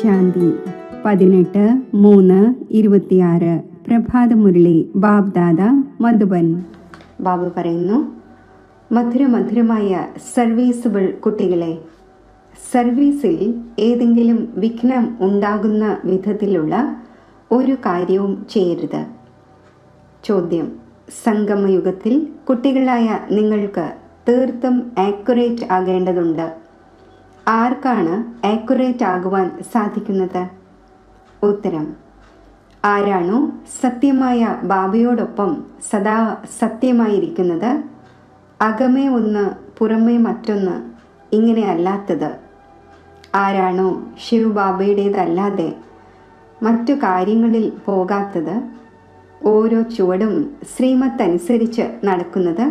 ശാന്തി 18/3/26 പ്രഭാതമുരളി ബാബ്ദാദ മധുബൻ. ബാബു പറയുന്നു, മധുരമധുരമായ സർവീസബിൾ കുട്ടികളെ, സർവീസിൽ ഏതെങ്കിലും വിഘ്നം ഉണ്ടാകുന്ന വിധത്തിലുള്ള ഒരു കാര്യവും ചെയ്യരുത്. ചോദ്യം: സംഗമയുഗത്തിൽ കുട്ടികളായ നിങ്ങൾക്ക് തീർത്തും ആക്യുറേറ്റ് ആകേണ്ടതുണ്ട്. ആർക്കാണ് ആക്യുറേറ്റ് ആകുവാൻ സാധിക്കുന്നത്? ഉത്തരം: ആരാണോ സത്യമായ ബാബയോടൊപ്പം സദാ സത്യമായിരിക്കുന്നത്, അകമേ ഒന്ന് പുറമേ മറ്റൊന്ന്, ഇങ്ങനെ അല്ലാത്തത്. ആരാണോ ശിവബാബയുടേതല്ലാതെ മറ്റു കാര്യങ്ങളിൽ പോകാത്തത്, ഓരോ ചുവടും ശ്രീമത്തനുസരിച്ച് നടക്കുന്നത്,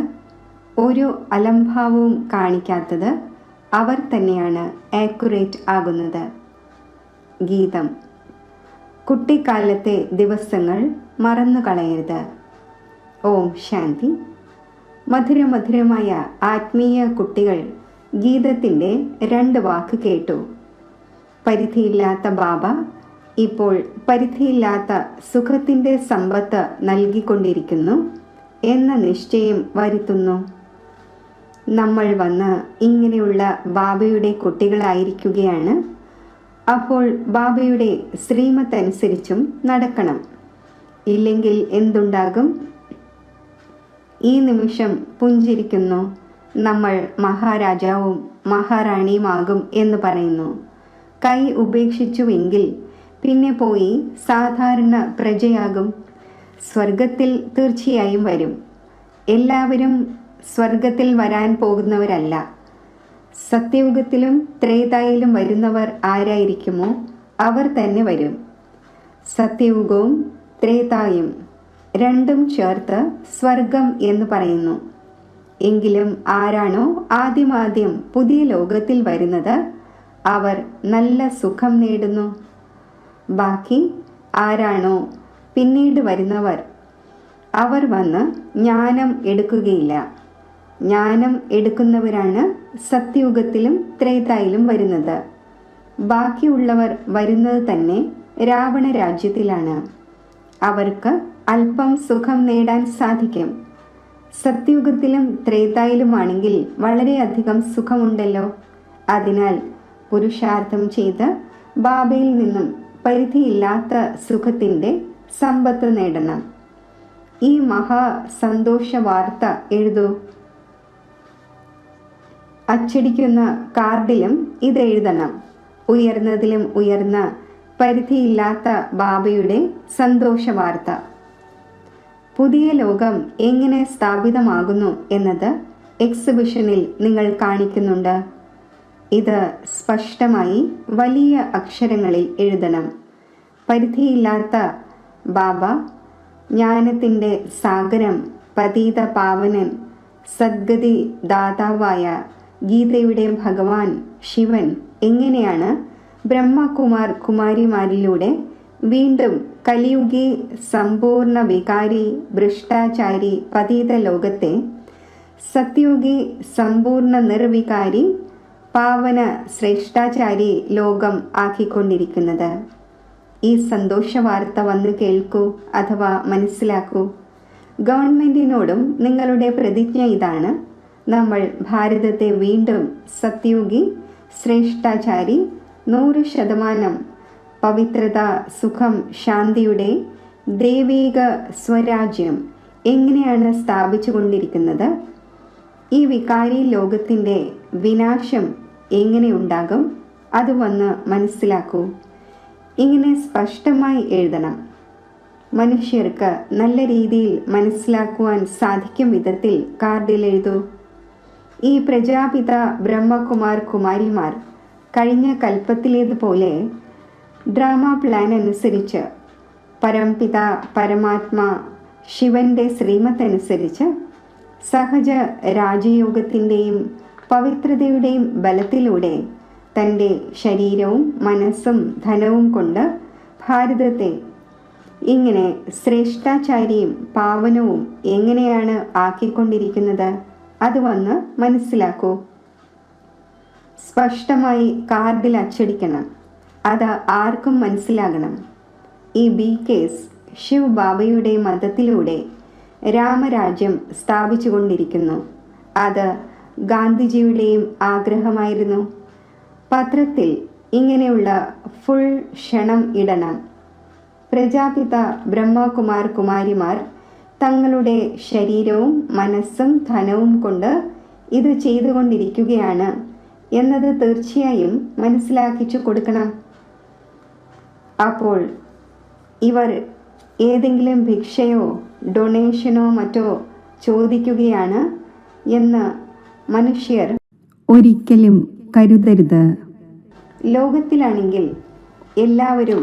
ഒരു അലംഭാവവും കാണിക്കാത്തത്, അവർ തന്നെയാണ് ആക്യുറേറ്റ് ആകുന്നത്. ഗീതം. കുട്ടിക്കാലത്തെ ദിവസങ്ങൾ മറന്നു കളയരുത്. ഓം ശാന്തി. മധുരമധുരമായ ആത്മീയ കുട്ടികൾ ഗീതത്തിൻ്റെ 2 വാക്ക് കേട്ടു. പരിധിയില്ലാത്ത ബാബ ഇപ്പോൾ പരിധിയില്ലാത്ത സുഖത്തിൻ്റെ സമ്പത്ത് നൽകിക്കൊണ്ടിരിക്കുന്നു എന്ന നിശ്ചയം വരുത്തുന്നു. നമ്മൾ വന്ന് ഇങ്ങനെയുള്ള ബാബയുടെ കുട്ടികളായിരിക്കുകയാണ്. അപ്പോൾ ബാബയുടെ ശ്രീമത്തനുസരിച്ചും നടക്കണം. ഇല്ലെങ്കിൽ എന്തുണ്ടാകും? ഈ നിമിഷം പുഞ്ചിരിക്കുന്നു, നമ്മൾ മഹാരാജാവും മഹാറാണിയുമാകും എന്ന് പറയുന്നു. കൈ ഉപേക്ഷിച്ചുവെങ്കിൽ പിന്നെ പോയി സാധാരണ പ്രജയാകും. സ്വർഗത്തിൽ തീർച്ചയായും വരും. എല്ലാവരും സ്വർഗത്തിൽ വരാൻ പോകുന്നവരല്ല. സത്യയുഗത്തിലും ത്രേതായിലും വരുന്നവർ ആരായിരിക്കുമോ അവർ തന്നെ വരും. സത്യയുഗവും ത്രേതായും രണ്ടും ചേർത്ത് സ്വർഗം എന്ന് പറയുന്നു. എങ്കിലും ആരാണോ ആദ്യം പുതിയ ലോകത്തിൽ വരുന്നത്, അവർ നല്ല സുഖം നേടുന്നു. ബാക്കി ആരാണോ പിന്നീട് വരുന്നവർ, അവർ വന്ന് ജ്ഞാനം എടുക്കുകയില്ല. ജ്ഞാനം എടുക്കുന്നവരാണ് സത്യയുഗത്തിലും ത്രേതായിലും വരുന്നത്. ബാക്കിയുള്ളവർ വരുന്നത് തന്നെ രാവണ രാജ്യത്തിലാണ്. അവർക്ക് അല്പം സുഖം നേടാൻ സാധിക്കും. സത്യയുഗത്തിലും ത്രേതായിലുമാണെങ്കിൽ വളരെയധികം സുഖമുണ്ടല്ലോ. അതിനാൽ പുരുഷാർത്ഥം ചെയ്ത് ബാബയിൽ നിന്നും പരിധിയില്ലാത്ത സുഖത്തിൻ്റെ സമ്പത്ത് നേടണം. ഈ മഹാ സന്തോഷ വാർത്ത എഴുതൂ. അച്ചടിക്കുന്ന കാർഡിലും ഇത് എഴുതണം. ഉയർന്നതിലും ഉയർന്ന പരിധിയില്ലാത്ത ബാബയുടെ സന്തോഷ വാർത്ത. പുതിയ ലോകം എങ്ങനെ സ്ഥാപിതമാകുന്നു എന്നത് എക്സിബിഷനിൽ നിങ്ങൾ കാണിക്കുന്നുണ്ട്. ഇത് സ്പഷ്ടമായി വലിയ അക്ഷരങ്ങളിൽ എഴുതണം. പരിധിയില്ലാത്ത ബാബ, ജ്ഞാനത്തിൻ്റെ സാഗരം, പതീത പാവനൻ, സദ്ഗതി ദാതാവായ ഗീതയുടെ ഭഗവാൻ ശിവൻ എങ്ങനെയാണ് ബ്രഹ്മകുമാർ കുമാരിമാരിലൂടെ വീണ്ടും കലിയുഗി സമ്പൂർണ്ണ വികാരി ഭ്രഷ്ടാചാരി പതീത ലോകത്തെ സത്യുഗി സമ്പൂർണ്ണ നിർവികാരി പാവന ശ്രേഷ്ഠാചാരി ലോകം ആക്കിക്കൊണ്ടിരിക്കുന്നത്. ഈ സന്തോഷ വാർത്ത വന്ന് കേൾക്കൂ അഥവാ മനസ്സിലാക്കൂ. ഗവൺമെൻറ്റിനോടും നിങ്ങളുടെ പ്രതിജ്ഞ ഇതാണ്: നമ്മൾ ഭാരതത്തെ വീണ്ടും സത്യുഗി ശ്രേഷ്ഠാചാരി 100% പവിത്രത, സുഖം, ശാന്തിയുടെ ദൈവീക സ്വരാജ്യം എങ്ങനെയാണ് സ്ഥാപിച്ചു കൊണ്ടിരിക്കുന്നത്? ഈ വികാരി ലോകത്തിൻ്റെ വിനാശം എങ്ങനെ ഉണ്ടാകും? അത് വന്ന് മനസ്സിലാക്കൂ. ഇങ്ങനെ സ്പഷ്ടമായി എഴുതണം. മനുഷ്യർക്ക് നല്ല രീതിയിൽ മനസ്സിലാക്കുവാൻ സാധിക്കും വിധത്തിൽ കാർഡിൽ എഴുതൂ. ഈ പ്രജാപിത ബ്രഹ്മകുമാർ കുമാരിമാർ കഴിഞ്ഞ കൽപ്പത്തിലേതുപോലെ ഡ്രാമ പ്ലാൻ അനുസരിച്ച് പരംപിത പരമാത്മാ ശിവന്റെ ശ്രീമത്തനുസരിച്ച് സഹജ രാജയോഗത്തിൻ്റെയും പവിത്രതയുടെയും ബലത്തിലൂടെ തൻ്റെ ശരീരവും മനസ്സും ധനവും കൊണ്ട് ഭാരതത്തെ ഇങ്ങനെ ശ്രേഷ്ഠാചാരിയും പാവനവും എങ്ങനെയാണ് ആക്കിക്കൊണ്ടിരിക്കുന്നത്? അത് വന്ന് മനസ്സിലാക്കൂ. സ്പഷ്ടമായി കാർഡിൽ അച്ചടിക്കണം. അത് ആർക്കും മനസ്സിലാകണം. ഈ BKs ശിവ് ബാബയുടെ മതത്തിലൂടെ രാമരാജ്യം സ്ഥാപിച്ചുകൊണ്ടിരിക്കുന്നു. അത് ഗാന്ധിജിയുടെയും ആഗ്രഹമായിരുന്നു. പത്രത്തിൽ ഇങ്ങനെയുള്ള ഫുൾ ക്ഷണം ഇടണം. പ്രജാപിത ബ്രഹ്മകുമാർ കുമാരിമാർ തങ്ങളുടെ ശരീരവും മനസ്സും ധനവും കൊണ്ട് ഇത് ചെയ്തുകൊണ്ടിരിക്കുകയാണ് എന്നത് തീർച്ചയായും മനസ്സിലാക്കിച്ചു കൊടുക്കണം. അപ്പോൾ ഇവർ ഏതെങ്കിലും ഭിക്ഷയോ ഡൊണേഷനോ മറ്റോ ചോദിക്കുകയാണ് എന്ന് മനുഷ്യർ ഒരിക്കലും കരുതരുത്. ലോകത്തിലാണെങ്കിൽ എല്ലാവരും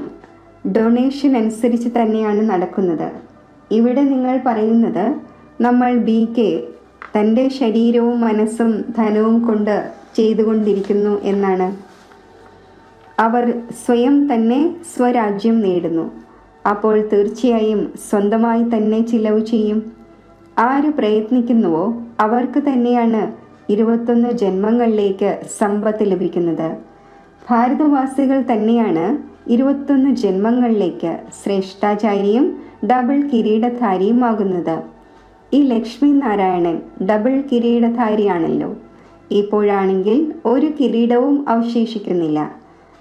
ഡൊണേഷൻ അനുസരിച്ച് തന്നെയാണ് നടക്കുന്നത്. ഇവിടെ നിങ്ങൾ പറയുന്നത് നമ്മൾ BK തൻ്റെ ശരീരവും മനസ്സും ധനവും കൊണ്ട് ചെയ്തുകൊണ്ടിരിക്കുന്നു എന്നാണ്. അവർ സ്വയം തന്നെ സ്വരാജ്യം നേടുന്നു. അപ്പോൾ തീർച്ചയായും സ്വന്തമായി തന്നെ ചിലവ് ചെയ്യും. ആര് പ്രയത്നിക്കുന്നുവോ അവർക്ക് തന്നെയാണ് 21 ജന്മങ്ങളിലേക്ക് സമ്പത്ത് ലഭിക്കുന്നത്. ഭാരതവാസികൾ തന്നെയാണ് 21 ജന്മങ്ങളിലേക്ക് ശ്രേഷ്ഠാചാരിയും ഡബിൾ കിരീടധാരിയുമാകുന്നത്. ഈ ലക്ഷ്മി നാരായണൻ ഡബിൾ കിരീടധാരിയാണല്ലോ. ഇപ്പോഴാണെങ്കിൽ ഒരു കിരീടവും അവശേഷിക്കുന്നില്ല.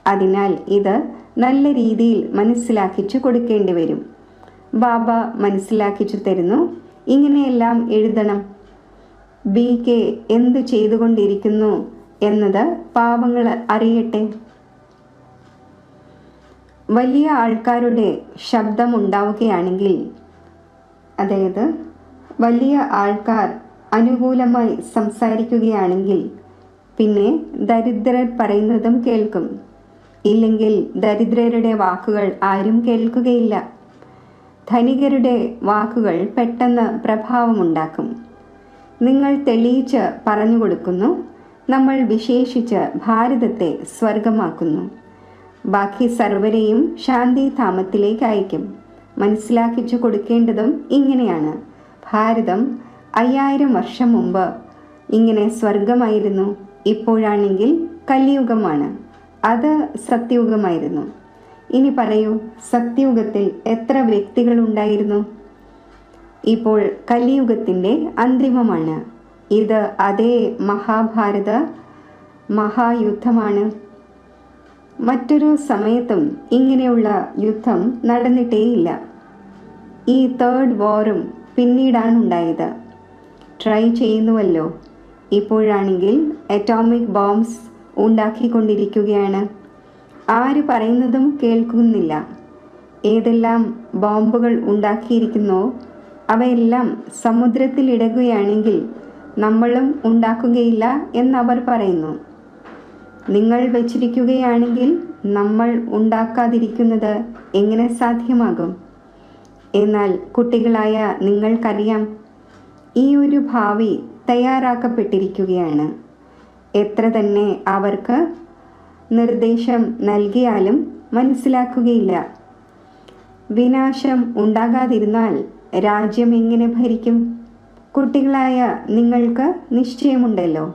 അതിനാൽ ഇത് നല്ല രീതിയിൽ മനസ്സിലാക്കിച്ചു കൊടുക്കേണ്ടി വരും. ബാബ മനസ്സിലാക്കിച്ചു തരുന്നു. ഇങ്ങനെയെല്ലാം എഴുതണം. BK എന്തു ചെയ്തുകൊണ്ടിരിക്കുന്നു എന്നത് പാവങ്ങൾ അറിയട്ടെ. വലിയ ആൾക്കാരുടെ ശബ്ദമുണ്ടാവുകയാണെങ്കിൽ, അതായത് വലിയ ആൾക്കാർ അനുകൂലമായി സംസാരിക്കുകയാണെങ്കിൽ പിന്നെ ദരിദ്രർ പറയുന്നതും കേൾക്കും. ഇല്ലെങ്കിൽ ദരിദ്രരുടെ വാക്കുകൾ ആരും കേൾക്കുകയില്ല. ധനികരുടെ വാക്കുകൾ പെട്ടെന്ന് പ്രഭാവമുണ്ടാക്കും. നിങ്ങൾ തെളിയിച്ച് പറഞ്ഞു കൊടുക്കുന്നു. നമ്മൾ വിശേഷിച്ച് ഭാരതത്തെ സ്വർഗമാക്കുന്നു. ബാക്കി സർവരെയും ശാന്തിധാമത്തിലേക്ക് അയക്കും. മനസ്സിലാക്കിച്ചു കൊടുക്കേണ്ടതും ഇങ്ങനെയാണ്. ഭാരതം 5000 വർഷം മുമ്പ് ഇങ്ങനെ സ്വർഗമായിരുന്നു. ഇപ്പോഴാണെങ്കിൽ കലിയുഗമാണ്. അത് സത്യയുഗമായിരുന്നു. ഇനി പറയൂ, സത്യയുഗത്തിൽ എത്ര വ്യക്തികളുണ്ടായിരുന്നു? ഇപ്പോൾ കലിയുഗത്തിൻ്റെ അന്തിമമാണ്. ഇത് അതേ മഹാഭാരത മഹായുദ്ധമാണ്. മറ്റൊരു സമയത്തും ഇങ്ങനെയുള്ള യുദ്ധം നടന്നിട്ടേയില്ല. ഈ 3rd വാറും പിന്നീടാണ് ഉണ്ടായത്. ട്രൈ ചെയ്യുന്നുവല്ലോ. ഇപ്പോഴാണെങ്കിൽ അറ്റോമിക് ബോംബ്സ് ഉണ്ടാക്കിക്കൊണ്ടിരിക്കുകയാണ്. ആര് പറയുന്നതും കേൾക്കുന്നില്ല. ഏതെല്ലാം ബോംബുകൾ ഉണ്ടാക്കിയിരിക്കുന്നോ അവയെല്ലാം സമുദ്രത്തിലിടുകയാണെങ്കിൽ നമ്മളും ഉണ്ടാക്കുകയില്ല എന്നവർ പറയുന്നു. നിങ്ങൾ വച്ചിരിക്കുകയാണെങ്കിൽ നമ്മൾ ഉണ്ടാക്കാതിരിക്കുന്നത് എങ്ങനെ സാധ്യമാകും? എന്നാൽ കുട്ടികളായ നിങ്ങൾക്കറിയാം, ഈ ഒരു ഭാവി തയ്യാറാക്കപ്പെട്ടിരിക്കുകയാണ്. എത്ര തന്നെ അവർക്ക് നിർദ്ദേശം നൽകിയാലും മനസ്സിലാക്കുകയില്ല. വിനാശം ഉണ്ടാകാതിരുന്നാൽ രാജ്യം എങ്ങനെ ഭരിക്കും? കുട്ടികളായ നിങ്ങൾക്ക് നിശ്ചയമുണ്ടല്ലോ.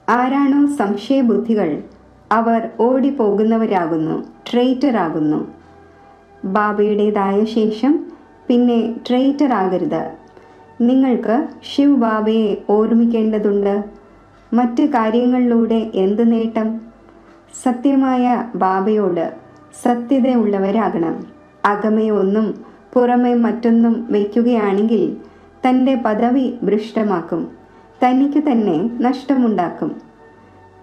ആരാണോ സംശയബുദ്ധികൾ അവർ ഓടിപ്പോകുന്നവരാകുന്നു, ട്രെയിറ്റർ ആകുന്നു. ബാബയുടേതായ ശേഷം പിന്നെ ട്രെയിറ്റർ ആകരുത്. നിങ്ങൾക്ക് ശിവ് ബാബയെ ഓർമ്മിക്കേണ്ടതുണ്ട്. മറ്റ് കാര്യങ്ങളിലൂടെ എന്ത് നേട്ടം? സത്യമായ ബാബയോട് സത്യതയുള്ളവരാകണം. അകമേ ഒന്നും പുറമെ മറ്റൊന്നും വയ്ക്കുകയാണെങ്കിൽ തൻ്റെ പദവി ഭ്രഷ്ടമാക്കും, തനിക്ക് തന്നെ നഷ്ടമുണ്ടാക്കും.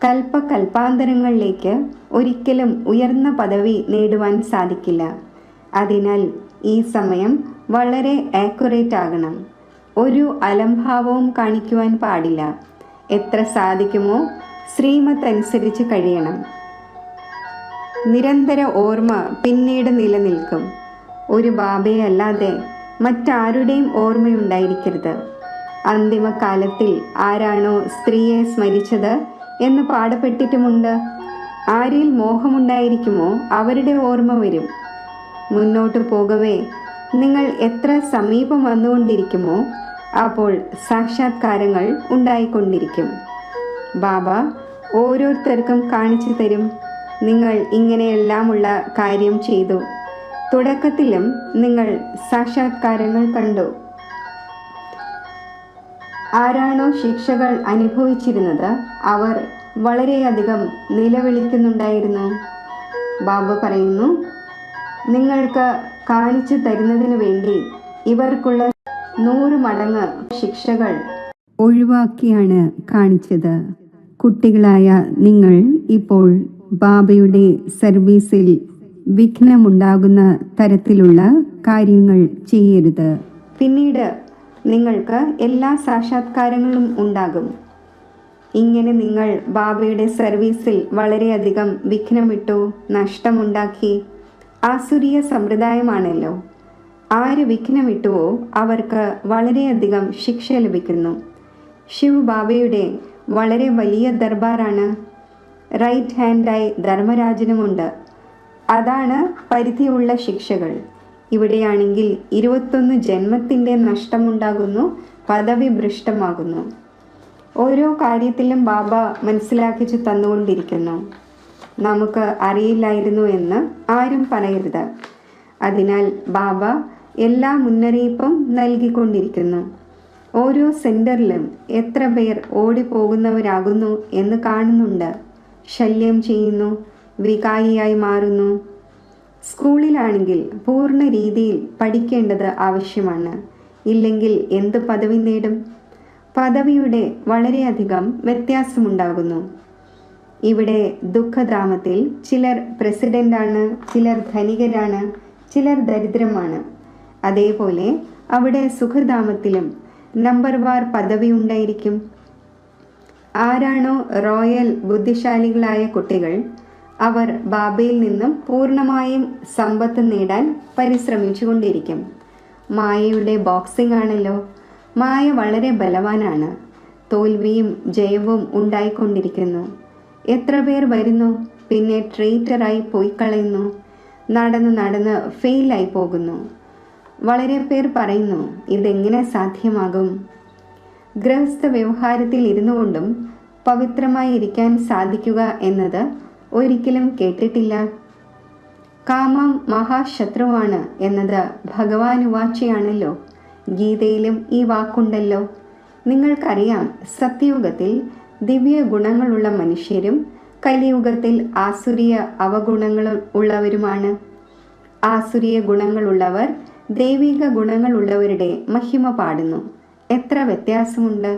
കൽപ്പകൽപ്പാന്തരങ്ങളിലേക്ക് ഒരിക്കലും ഉയർന്ന പദവി നേടുവാൻ സാധിക്കില്ല. അതിനാൽ ഈ സമയം വളരെ ആക്യുറേറ്റ് ആകണം. ഒരു അലംഭാവവും കാണിക്കുവാൻ പാടില്ല. എത്ര സാധിക്കുമോ ശ്രീമത്ത് അനുസരിച്ച് കഴിയണം. നിരന്തര ഓർമ്മ പിന്നീട് നിലനിൽക്കും. ഒരു ബാബയെ അല്ലാതെ മറ്റാരുടെയും ഓർമ്മയുണ്ടായിരിക്കരുത്. അന്തിമകാലത്തിൽ ആരാണോ സ്ത്രീയെ സ്മരിച്ചത് എന്ന് പാടപ്പെട്ടിട്ടുമുണ്ട്. ആരിൽ മോഹമുണ്ടായിരിക്കുമോ അവരുടെ ഓർമ്മ വരും. മുന്നോട്ട് പോകവേ നിങ്ങൾ എത്ര സമീപം വന്നുകൊണ്ടിരിക്കുമോ അപ്പോൾ സാക്ഷാത്കാരങ്ങൾ ഉണ്ടായിക്കൊണ്ടിരിക്കും. ബാബ ഓരോരുത്തർക്കും കാണിച്ചു തരും. നിങ്ങൾ ഇങ്ങനെയെല്ലാമുള്ള കാര്യം ചെയ്തു. തുടക്കത്തിലും നിങ്ങൾ സാക്ഷാത്കാരങ്ങൾ കണ്ടു. ആരാണോ ശിക്ഷകൾ അനുഭവിച്ചിരുന്നത് അവർ വളരെയധികം നിലവിളിക്കുന്നുണ്ടായിരുന്നു. ബാബ പറയുന്നു, നിങ്ങൾക്ക് കാണിച്ചു തരുന്നതിനു വേണ്ടി ഇവർക്കുള്ള 100 മടങ്ങ് ശിക്ഷകൾ ഒഴിവാക്കിയാണ് കാണിച്ചത്. കുട്ടികളായ നിങ്ങൾ ഇപ്പോൾ ബാബയുടെ സർവീസിൽ വിഘ്നമുണ്ടാകുന്ന തരത്തിലുള്ള കാര്യങ്ങൾ ചെയ്യരുത്. പിന്നീട് നിങ്ങൾക്ക് എല്ലാ സാക്ഷാത്കാരങ്ങളും ഉണ്ടാകും. ഇങ്ങനെ നിങ്ങൾ ബാബയുടെ സർവീസിൽ വളരെയധികം വിഘ്നമിട്ടു, നഷ്ടമുണ്ടാക്കി. ആസുരീയ സമ്പ്രദായമാണല്ലോ. ആര് വിഘ്നമിട്ടുവോ അവർക്ക് വളരെയധികം ശിക്ഷ ലഭിക്കുന്നു. ശിവ് ബാബയുടെ വളരെ വലിയ ദർബാറാണ്. റൈറ്റ് ഹാൻഡായി ധർമ്മരാജനുമുണ്ട്. അതാണ് പരിധിയുള്ള ശിക്ഷകൾ. ഇവിടെയാണെങ്കിൽ 21 ജന്മത്തിൻ്റെ നഷ്ടമുണ്ടാകുന്നു, പദവി ഭ്രഷ്ടമാകുന്നു. ഓരോ കാര്യത്തിലും ബാബ മനസ്സിലാക്കിച്ചു തന്നുകൊണ്ടിരിക്കുന്നു. നമുക്ക് അറിയില്ലായിരുന്നു എന്ന് ആരും പറയരുത്. അതിനാൽ ബാബ എല്ലാ മുന്നറിയിപ്പും നൽകിക്കൊണ്ടിരിക്കുന്നു. ഓരോ സെൻറ്ററിലും എത്ര പേർ ഓടിപ്പോകുന്നവരാകുന്നു എന്ന് കാണുന്നുണ്ട്. ശല്യം ചെയ്യുന്നു, വികാരിയായി മാറുന്നു. സ്കൂളിലാണെങ്കിൽ പൂർണ്ണ രീതിയിൽ പഠിക്കേണ്ടത് ആവശ്യമാണ്. ഇല്ലെങ്കിൽ എന്ത് പദവി നേടും? പദവിയുടെ വളരെയധികം വ്യത്യാസമുണ്ടാകുന്നു. ഇവിടെ ദുഃഖധാമത്തിൽ ചിലർ പ്രസിഡന്റാണ്, ചിലർ ധനികരാണ്, ചിലർ ദരിദ്രമാണ്. അതേപോലെ അവിടെ സുഖധാമത്തിലും നമ്പർ വാർ പദവി ഉണ്ടായിരിക്കും. ആരാണോ റോയൽ ബുദ്ധിശാലികളായ കുട്ടികൾ അവർ ബാബയിൽ നിന്നും പൂർണ്ണമായും സമ്പത്ത് നേടാൻ പരിശ്രമിച്ചു കൊണ്ടിരിക്കും. മായയുടെ ബോക്സിംഗ് ആണല്ലോ. മായ വളരെ ബലവാനാണ്. തോൽവിയും ജയവും ഉണ്ടായിക്കൊണ്ടിരിക്കുന്നു. എത്ര പേർ വരുന്നു, പിന്നെ ട്രേറ്ററായി പോയി കളയുന്നു. നടന്ന് ഫെയിലായി പോകുന്നു. വളരെ പേർ പറയുന്നു, ഇതെങ്ങനെ സാധ്യമാകും? ഗൃഹസ്ഥ വ്യവഹാരത്തിൽ ഇരുന്നു കൊണ്ടും പവിത്രമായി ഇരിക്കാൻ സാധിക്കുക എന്നത് ഒരിക്കലും കേട്ടിട്ടില്ല. കാമം മഹാശത്രുവാണ് എന്നത് ഭഗവാനുവാച്ചയാണല്ലോ. ഗീതയിലും ഈ വാക്കുണ്ടല്ലോ. നിങ്ങൾക്കറിയാം, സത്യയുഗത്തിൽ ദിവ്യ ഗുണങ്ങളുള്ള മനുഷ്യരും കലിയുഗത്തിൽ ആസുരീയ അവഗുണങ്ങളും ഉള്ളവരുമാണ്. ആസുരീയ ഗുണങ്ങളുള്ളവർ ദൈവിക ഗുണങ്ങളുള്ളവരുടെ മഹിമ പാടുന്നു. എത്ര വ്യത്യാസമുണ്ട്!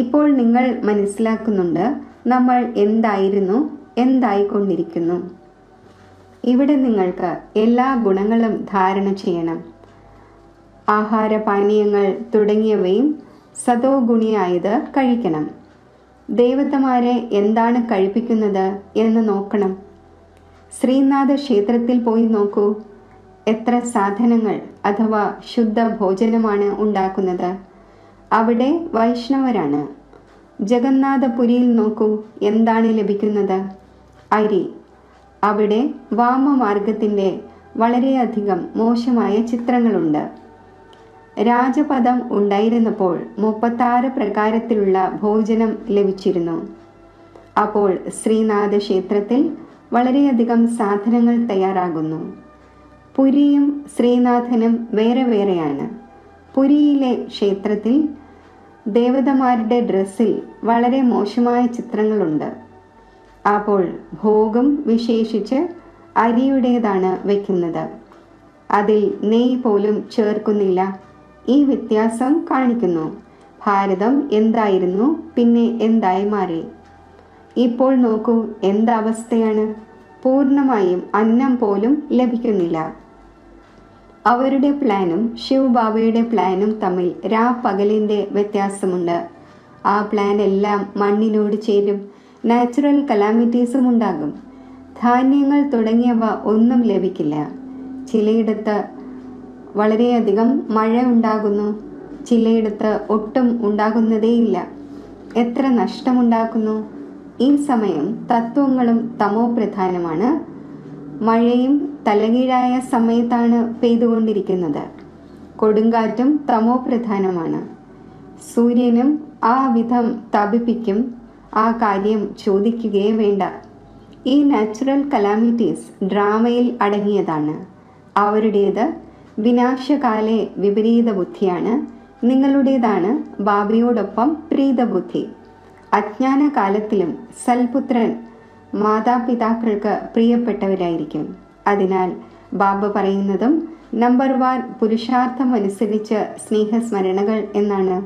ഇപ്പോൾ നിങ്ങൾ മനസ്സിലാക്കുന്നുണ്ട് നമ്മൾ എന്തായിരുന്നു, എന്തായിക്കൊണ്ടിരിക്കുന്നു. ഇവിടെ നിങ്ങൾക്ക് എല്ലാ ഗുണങ്ങളും ധാരണ ചെയ്യണം. ആഹാരപാനീയങ്ങൾ തുടങ്ങിയവയും സതോ ഗുണിയായത് കഴിക്കണം. ദേവതമാരെ എന്താണ് കഴിപ്പിക്കുന്നത് എന്ന് നോക്കണം. ശ്രീനാഥ ക്ഷേത്രത്തിൽ പോയി നോക്കൂ. എത്ര സാധനങ്ങൾ അഥവാ ശുദ്ധ ഭോജനമാണ് ഉണ്ടാക്കുന്നത്. അവിടെ വൈഷ്ണവരാണ്. ജഗന്നാഥപുരിയിൽ നോക്കൂ, എന്താണ് ലഭിക്കുന്നത്? അരി. അവിടെ വാമമാർഗത്തിൻ്റെ വളരെയധികം മോശമായ ചിത്രങ്ങളുണ്ട്. രാജപദം ഉണ്ടായിരുന്നപ്പോൾ 36 പ്രകാരത്തിലുള്ള ഭോജനം ലഭിച്ചിരുന്നു. അപ്പോൾ ശ്രീനാഥ ക്ഷേത്രത്തിൽ വളരെയധികം സാധനങ്ങൾ തയ്യാറാകുന്നു. പുരിയും ശ്രീനാഥനും വേറെ വേറെയാണ്. പുരിയിലെ ക്ഷേത്രത്തിൽ ദേവതമാരുടെ ഡ്രസ്സിൽ വളരെ മോശമായ ചിത്രങ്ങളുണ്ട്. അപ്പോൾ ഭോഗം വിശേഷിച്ച് അരിയുടേതാണ് വയ്ക്കുന്നത്. അതിൽ നെയ്യ് പോലും ചേർക്കുന്നില്ല. ഈ വ്യത്യാസം കാണിക്കുന്നു ഭാരതം എന്തായിരുന്നു, പിന്നെ എന്തായി മാറി. ഇപ്പോൾ നോക്കൂ എന്തവസ്ഥയാണ്. പൂർണ്ണമായും അന്നം പോലും ലഭിക്കുന്നില്ല. അവരുടെ പ്ലാനും ശിവ് ബാബയുടെ പ്ലാനും തമ്മിൽ പകലിൻ്റെ വ്യത്യാസമുണ്ട്. ആ പ്ലാൻ എല്ലാം മണ്ണിനോട് ചേരും. നാച്ചുറൽ കലാമിറ്റീസും ഉണ്ടാകും. ധാന്യങ്ങൾ തുടങ്ങിയവ ഒന്നും ലഭിക്കില്ല. ചിലയിടത്ത് വളരെയധികം മഴ ഉണ്ടാകുന്നു, ചിലയിടത്ത് ഒട്ടും ഉണ്ടാകുന്നതേയില്ല. എത്ര നഷ്ടമുണ്ടാക്കുന്നു. ഈ സമയം തത്വങ്ങളും തമോ പ്രധാനമാണ്. മഴയും തലകീഴായ സമയത്താണ് പെയ്തുകൊണ്ടിരിക്കുന്നത്. കൊടുങ്കാറ്റും തമോ പ്രധാനമാണ്. സൂര്യനും ആ വിധം തപിപ്പിക്കും. ആ കാര്യം ചോദിക്കുകയേ വേണ്ട. ഈ നാച്ചുറൽ കലാമിറ്റീസ് ഡ്രാമയിൽ അടങ്ങിയതാണ്. അവരുടേത് വിനാശകാലെ വിപരീത ബുദ്ധിയാണ്. നിങ്ങളുടേതാണ് ബാബയോടൊപ്പം പ്രീതബുദ്ധി. അജ്ഞാന കാലത്തിലും സൽപുത്രൻ മാതാപിതാക്കൾക്ക് പ്രിയപ്പെട്ടവരായിരിക്കും. അതിനാൽ ബാബ പറയുന്നതും നമ്പർ 1 പുരുഷാർത്ഥം അനുസരിച്ച് സ്നേഹസ്മരണകൾ എന്നാണ്.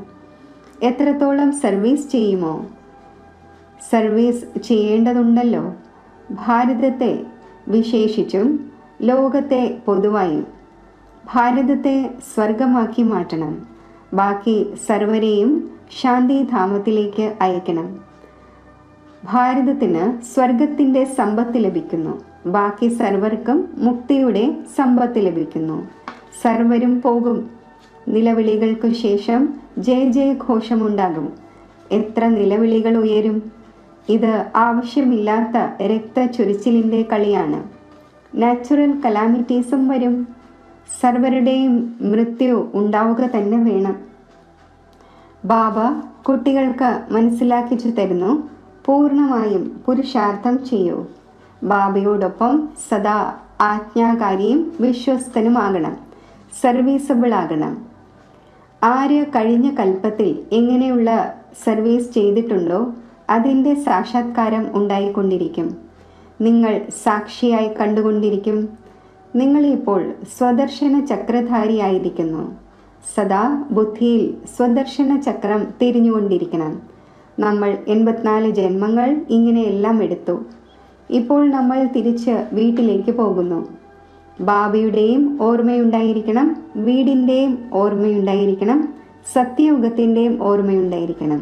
എത്രത്തോളം സർവീസ് ചെയ്യുമോ? സർവീസ് ചെയ്യേണ്ടതുണ്ടല്ലോ. ഭാരതത്തെ വിശേഷിച്ചും ലോകത്തെ പൊതുവായും. ഭാരതത്തെ സ്വർഗമാക്കി മാറ്റണം. ബാക്കി സർവരെയും ശാന്തിധാമത്തിലേക്ക് അയക്കണം. ഭാരതത്തിന് സ്വർഗത്തിൻ്റെ സമ്പത്ത് ലഭിക്കുന്നു. ബാക്കി സർവർക്കും മുക്തിയുടെ സമ്പത്ത് ലഭിക്കുന്നു. സർവരും പോകും. നിലവിളികൾക്കു ശേഷം ജയ ജയ ഘോഷമുണ്ടാകും. എത്ര നിലവിളികൾ ഉയരും! ഇത് ആവശ്യമില്ലാത്ത രക്തചൊരിച്ചിലിൻ്റെ കളിയാണ്. നാച്ചുറൽ കലാമിറ്റീസും വരും. സർവരുടെയും മൃത്യു ഉണ്ടാവുക തന്നെ വേണം. ബാബ കുട്ടികൾക്ക് മനസ്സിലാക്കിച്ചു തരുന്നു, പൂർണ്ണമായും പുരുഷാർത്ഥം ചെയ്യൂ. ബാബയോടൊപ്പം സദാ ആജ്ഞാകാരിയും വിശ്വസ്തനുമാകണം. സർവീസബിൾ ആകണം. ആര് കഴിഞ്ഞ കൽപ്പത്തിൽ എങ്ങനെയുള്ള സർവീസ് ചെയ്തിട്ടുണ്ടോ അതിൻ്റെ സാക്ഷാത്കാരം ഉണ്ടായിക്കൊണ്ടിരിക്കും. നിങ്ങൾ സാക്ഷിയായി കണ്ടുകൊണ്ടിരിക്കും. നിങ്ങളിപ്പോൾ സ്വദർശന ചക്രധാരിയായിരിക്കുന്നു. സദാ ബുദ്ധിയിൽ സ്വദർശന ചക്രം തിരിഞ്ഞുകൊണ്ടിരിക്കണം. നമ്മൾ 84 ജന്മങ്ങൾ ഇങ്ങനെയെല്ലാം എടുത്തു. ഇപ്പോൾ നമ്മൾ തിരിച്ച് വീട്ടിലേക്ക് പോകുന്നു. ബാബയുടെയും ഓർമ്മയുണ്ടായിരിക്കണം, വീടിൻ്റെയും ഓർമ്മയുണ്ടായിരിക്കണം, സത്യയുഗത്തിൻ്റെയും ഓർമ്മയുണ്ടായിരിക്കണം.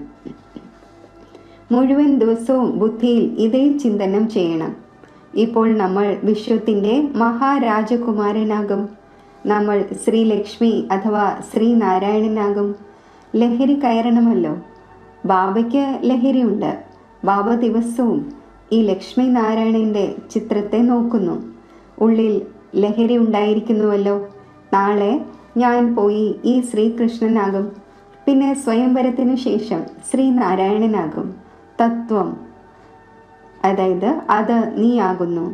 മുഴുവൻ ദിവസവും ബുദ്ധിയിൽ ഇതേ ചിന്തനം ചെയ്യണം. ഇപ്പോൾ നമ്മൾ വിശ്വത്തിൻ്റെ മഹാരാജകുമാരനാകും. നമ്മൾ ശ്രീലക്ഷ്മി അഥവാ ശ്രീനാരായണനാകും. ലഹരി കയറണമല്ലോ. ബാബയ്ക്ക് ലഹരിയുണ്ട്. ബാബ ദിവസവും ഈ ലക്ഷ്മി നാരായണൻ്റെ ചിത്രത്തെ നോക്കുന്നു. ഉള്ളിൽ ലഹരി ഉണ്ടായിരിക്കുന്നുവല്ലോ. നാളെ ഞാൻ പോയി ഈ ശ്രീകൃഷ്ണനാകും. പിന്നെ സ്വയംവരത്തിനു ശേഷം ശ്രീനാരായണനാകും. തത്വം, അതായത് അത് നീയാകുന്നു.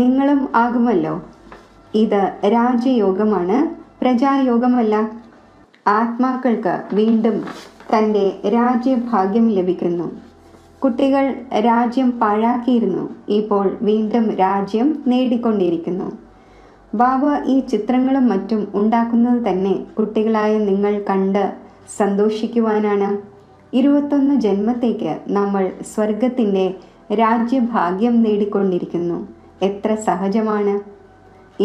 നിങ്ങളും ആകുമല്ലോ. ഇത് രാജയോഗമാണ്, പ്രജായോഗമല്ല. ആത്മാക്കൾക്ക് വീണ്ടും തൻ്റെ രാജ്യഭാഗ്യം ലഭിക്കുന്നു. കുട്ടികൾ രാജ്യം പാഴാക്കിയിരുന്നു. ഇപ്പോൾ വീണ്ടും രാജ്യം നേടിക്കൊണ്ടിരിക്കുന്നു. ബാബ ഈ ചിത്രങ്ങളും മറ്റും ഉണ്ടാക്കുന്നത് തന്നെ കുട്ടികളായ നിങ്ങൾ കണ്ട് സന്തോഷിക്കുവാനാണ്. 21 ജന്മത്തേക്ക് നമ്മൾ സ്വർഗത്തിൻ്റെ രാജ്യഭാഗ്യം നേടിക്കൊണ്ടിരിക്കുന്നു. എത്ര സഹജമാണ്!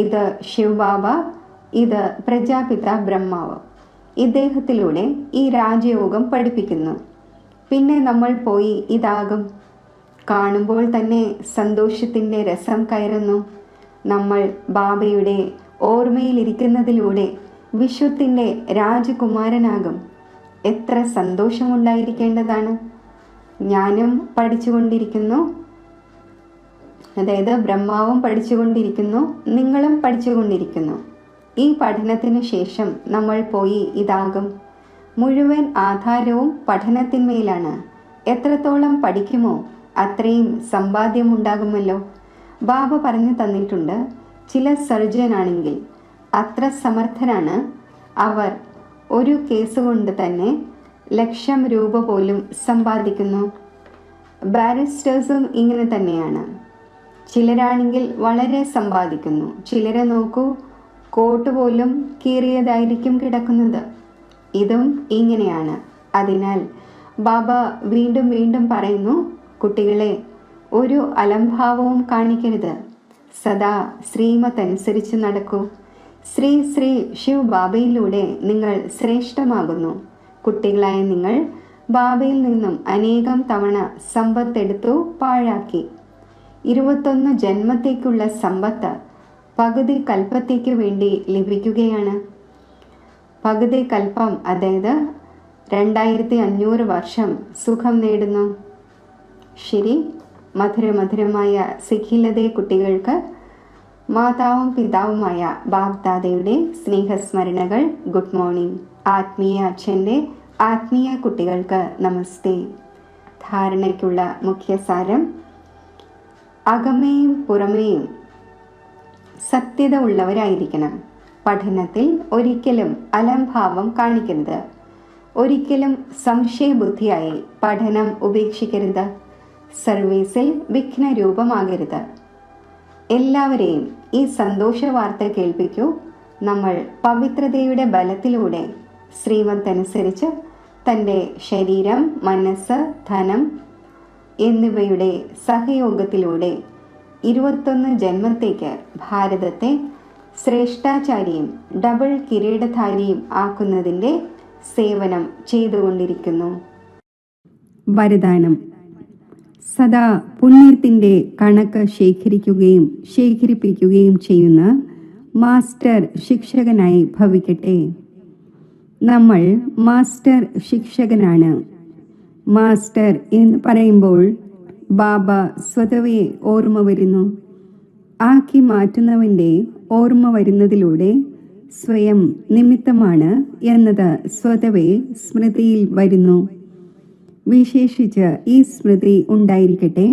ഇത് ശിവബാബ, ഇത് പ്രജാപിത ബ്രഹ്മാവ്. ഇദ്ദേഹത്തിലൂടെ ഈ രാജയോഗം പഠിപ്പിക്കുന്നു. പിന്നെ നമ്മൾ പോയി ഇതാകും. കാണുമ്പോൾ തന്നെ സന്തോഷത്തിൻ്റെ രസം കയറുന്നു. നമ്മൾ ബാബയുടെ ഓർമ്മയിലിരിക്കുന്നതിലൂടെ വിശ്വത്തിൻ്റെ രാജകുമാരനാകും. എത്ര സന്തോഷമുണ്ടായിരിക്കേണ്ടതാണ്! ഞാനും പഠിച്ചുകൊണ്ടിരിക്കുന്നു, അതായത് ബ്രഹ്മാവും പഠിച്ചുകൊണ്ടിരിക്കുന്നു, നിങ്ങളും പഠിച്ചുകൊണ്ടിരിക്കുന്നു. ഈ പഠനത്തിനു ശേഷം നമ്മൾ പോയി ഇതാകും. മുഴുവൻ ആധാരവും പഠനത്തിന്മേലാണ്. എത്രത്തോളം പഠിക്കുമോ അത്രയും സമ്പാദ്യമുണ്ടാകുമല്ലോ. ബാബ പറഞ്ഞു തന്നിട്ടുണ്ട്, ചില സർജനാണെങ്കിൽ അത്ര സമർത്ഥരാണ് അവർ, ഒരു കേസ് കൊണ്ട് തന്നെ 1,00,000 രൂപ പോലും സമ്പാദിക്കുന്നു. ബാരിസ്റ്റേഴ്സും ഇങ്ങനെ തന്നെയാണ്. ചിലരാണെങ്കിൽ വളരെ സമ്പാദിക്കുന്നു. ചിലരെ നോക്കൂ, കോട്ട് പോലും കീറിയതായിരിക്കും കിടക്കുന്നത്. ഇതും ഇങ്ങനെയാണ്. അതിനാൽ ബാബ വീണ്ടും വീണ്ടും പറയുന്നു, കുട്ടികളെ, ഒരു അലംഭാവവും കാണിക്കരുത്. സദാ ശ്രീമത്ത് അനുസരിച്ച് നടക്കൂ. ശ്രീ ശ്രീ ശിവ് ബാബയിലൂടെ നിങ്ങൾ ശ്രേഷ്ഠമാകുന്നു. കുട്ടികളായ നിങ്ങൾ ബാബയിൽ നിന്നും അനേകം തവണ സമ്പത്തെടുത്തു പാഴാക്കി. 21 ജന്മത്തേക്കുള്ള സമ്പത്ത് പകുതി കൽപ്പത്തേക്ക് വേണ്ടി ലഭിക്കുകയാണ്. പകുതി കൽപ്പം, അതായത് 2500 വർഷം സുഖം നേടുന്നു. ശരി, മധുരമധുരമായ സിഖിലതേ കുട്ടികൾക്ക് മാതാവും പിതാവുമായ ബാബ്ദാദയുടെ സ്നേഹസ്മരണകൾ. Good morning. ആത്മീയ അച്ഛൻ്റെ ആത്മീയ കുട്ടികൾക്ക് നമസ്തേ. ധാരണയ്ക്കുള്ള മുഖ്യസാരം: അകമേയും പുറമേയും സത്യത ഉള്ളവരായിരിക്കണം. പഠനത്തിൽ ഒരിക്കലും അലംഭാവം കാണിക്കരുത്. ഒരിക്കലും സംശയബുദ്ധിയായി പഠനം ഉപേക്ഷിക്കരുത്. സർവീസിൽ വിഘ്നരൂപമാകരുത്. എല്ലാവരെയും ഈ സന്തോഷ വാർത്ത കേൾപ്പിക്കൂ. നമ്മൾ പവിത്രതയുടെ ബലത്തിലൂടെ ശ്രീമത്തനുസരിച്ച് തൻ്റെ ശരീരം, മനസ്സ്, ധനം എന്നിവയുടെ സഹയോഗത്തിലൂടെ 21 ജന്മത്തേക്ക് ഭാരതത്തെ ശ്രേഷ്ഠാചാരിയും ഡബിൾ കിരീടധാരിയും ആക്കുന്നതിൻ്റെ സേവനം ചെയ്തുകൊണ്ടിരിക്കുന്നു. വരദാനം: സദാ പുണ്യത്തിൻ്റെ കണക്ക് ശേഖരിപ്പിക്കുകയും ചെയ്യുന്ന മാസ്റ്റർ ശിക്ഷകനായി ഭവിക്കട്ടെ. നമ്മൾ മാസ്റ്റർ ശിക്ഷകനാണ്. മാസ്റ്റർ എന്ന് പറയുമ്പോൾ ബാബ സ്വതവേ ഓർമ്മ വരുന്നു. ആക്കി മാറ്റുന്നവൻ്റെ ഓർമ്മ വരുന്നതിലൂടെ സ്വയം നിമിത്തമാണ് എന്നത് സ്വതവേ സ്മൃതിയിൽ വരുന്നു. വിശേഷിച്ച് ഈ സ്മൃതി ഉണ്ടായിരിക്കട്ടെ.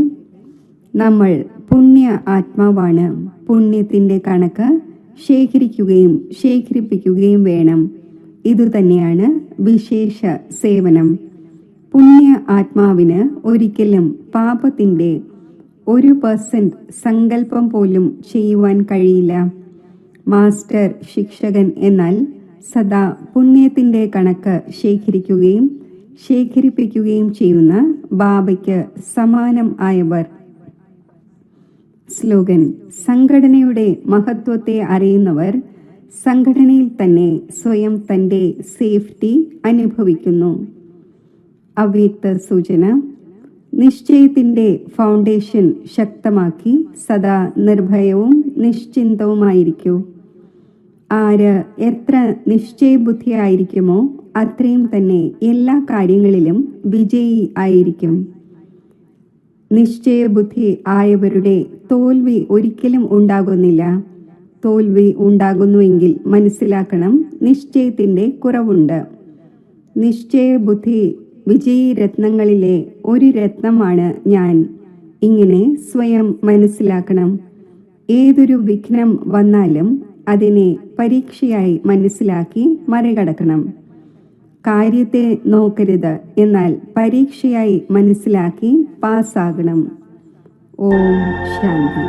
നമ്മൾ പുണ്യ ആത്മാവാണ്. പുണ്യത്തിൻ്റെ കണക്ക് ശേഖരിപ്പിക്കുകയും വേണം. ഇതുതന്നെയാണ് വിശേഷ സേവനം. പുണ്യ ആത്മാവിന് ഒരിക്കലും പാപത്തിൻ്റെ 1% സങ്കല്പം പോലും ചെയ്യുവാൻ കഴിയില്ല. മാസ്റ്റർ ശിക്ഷകൻ എന്നാൽ സദാ പുണ്യത്തിൻ്റെ കണക്ക് ശേഖരിപ്പിക്കുകയും ചെയ്യുന്ന ബാബയ്ക്ക് സമാനം ആയവർ. സ്ലോഗൻ: സംഘടനയുടെ മഹത്വത്തെ അറിയുന്നവർ സംഘടനയിൽ തന്നെ സ്വയം തൻ്റെ സേഫ്റ്റി അനുഭവിക്കുന്നു. അവ്യക്ത സൂചന: നിശ്ചയത്തിൻ്റെ ഫൗണ്ടേഷൻ ശക്തമാക്കി സദാ നിർഭയവും നിശ്ചിന്തവുമായിരിക്കൂ. ആര് എത്ര നിശ്ചയബുദ്ധിയായിരിക്കുമോ അത്രയും തന്നെ എല്ലാ കാര്യങ്ങളിലും വിജയി ആയിരിക്കും. നിശ്ചയബുദ്ധി ആയവരുടെ തോൽവി ഒരിക്കലും ഉണ്ടാകുന്നില്ല. തോൽവി ഉണ്ടാകുന്നുവെങ്കിൽ മനസ്സിലാക്കണം, നിശ്ചയത്തിൻ്റെ കുറവുണ്ട്. നിശ്ചയബുദ്ധി വിജയി രത്നങ്ങളിലെ ഒരു രത്നമാണ് ഞാൻ. ഇങ്ങനെ സ്വയം മനസ്സിലാക്കണം. ഏതൊരു വിഘ്നം വന്നാലും അതിനെ പരീക്ഷയായി മനസ്സിലാക്കി മറികടക്കണം. കാര്യത്തെ നോക്കരുത്, എന്നാൽ പരീക്ഷയായി മനസ്സിലാക്കി പാസ്സാകണം. ഓം ശാന്തി.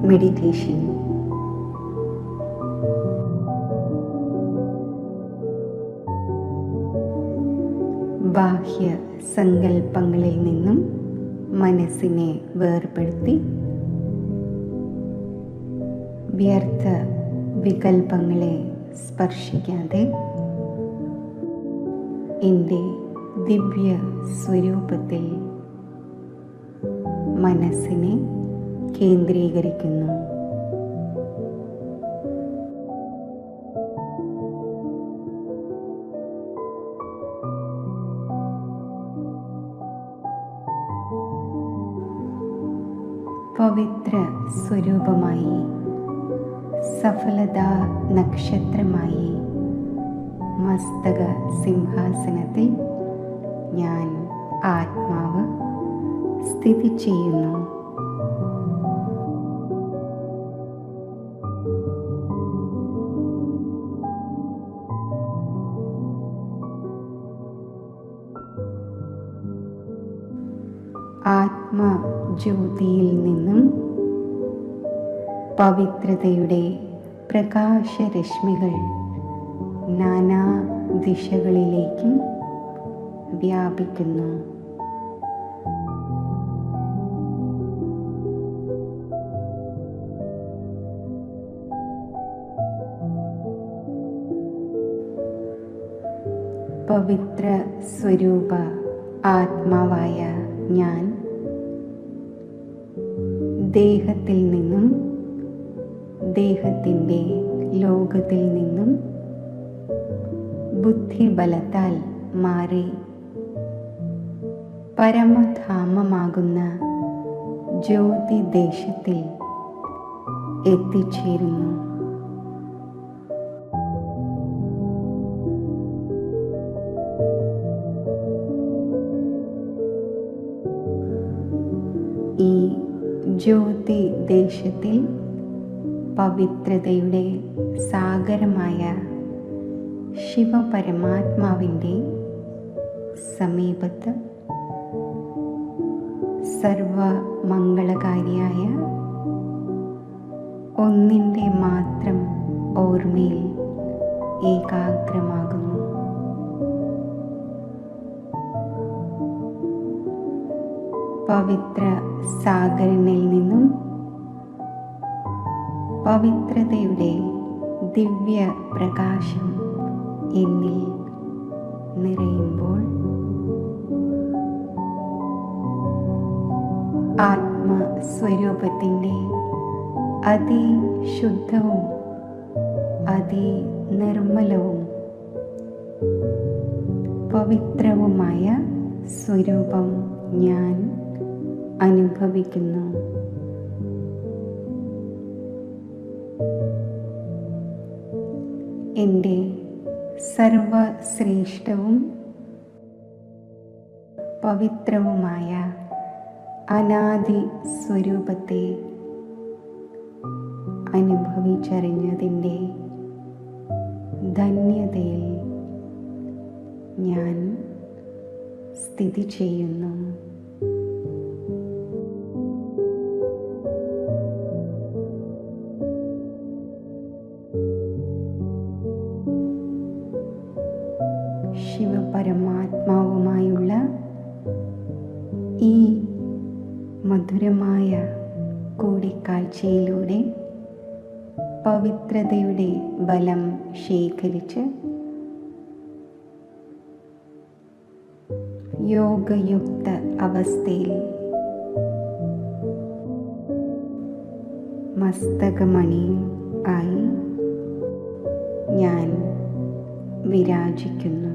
മെഡിറ്റേഷൻ. ബാഹ്യ സങ്കല്പങ്ങളിൽ നിന്നും മനസ്സിനെ വേർപെടുത്തി വ്യർത്ഥ വികൽപ്പങ്ങളെ സ്പർശിക്കാതെ എൻ്റെ ദിവ്യ സ്വരൂപത്തിൽ മനസ്സിനെ കേന്ദ്രീകരിക്കുന്നു. പവിത്ര സ്വരൂപമായി, സഫലതാ നക്ഷത്രമായി മസ്തക സിംഹാസനത്തിൽ ഞാൻ ആത്മാവ് സ്ഥിതി ചെയ്യുന്നു. ആത്മജ്യോതിയിൽ നിന്നും പവിത്രതയുടെ പ്രകാശരശ്മികൾ നാനാ ദിശകളിലേക്കും വ്യാപിക്കുന്നു. പവിത്ര സ്വരൂപ ആത്മാവായ ഞാൻ ദേഹത്തിൽ നിന്നും, ദേഹത്തിൻ്റെ ലോകത്തിൽ നിന്നും ബുദ്ധിബലത്താൽ മാറി പരമധാമമാകുന്ന ജ്യോതിദേശത്തിൽ എത്തിച്ചേരുന്നു. ഈ ജ്യോതിദേശത്തിൽ പവിത്രതയുടെ സാഗരമായ ശിവപരമാത്മാവിൻ്റെ സമീപത്ത് സർവമംഗളകാരിയായ ഒന്നിൻ്റെ മാത്രം ഓർമ്മയിൽ ഏകാഗ്രമാകുന്നു. പവിത്ര സാഗരനിൽ നിന്നും പവിത്രതയുടെ ദിവ്യ പ്രകാശം എന്നിൽ നിറയുമ്പോൾ ആത്മസ്വരൂപത്തിൻ്റെ അതിശുദ്ധവും അതിനിർമ്മലവും പവിത്രവുമായ സ്വരൂപം ഞാൻ അനുഭവിക്കുന്നു. എൻ്റെ സർവശ്രേഷ്ഠവും പവിത്രവുമായ അനാദി സ്വരൂപത്തെ അനുഭവിച്ചറിഞ്ഞതിൻ്റെ ധന്യതയിൽ ഞാൻ സ്ഥിതി ചെയ്യുന്നു. ശിവപരമാത്മാവുമായുള്ള ഈ മധുരമായ കൂടിക്കാഴ്ചയിലൂടെ പവിത്രതയുടെ ബലം ശേഖരിച്ച് യോഗയുക്ത അവസ്ഥയിൽ മസ്തകമണി ആയി ഞാൻ വിരാജിക്കുന്നു.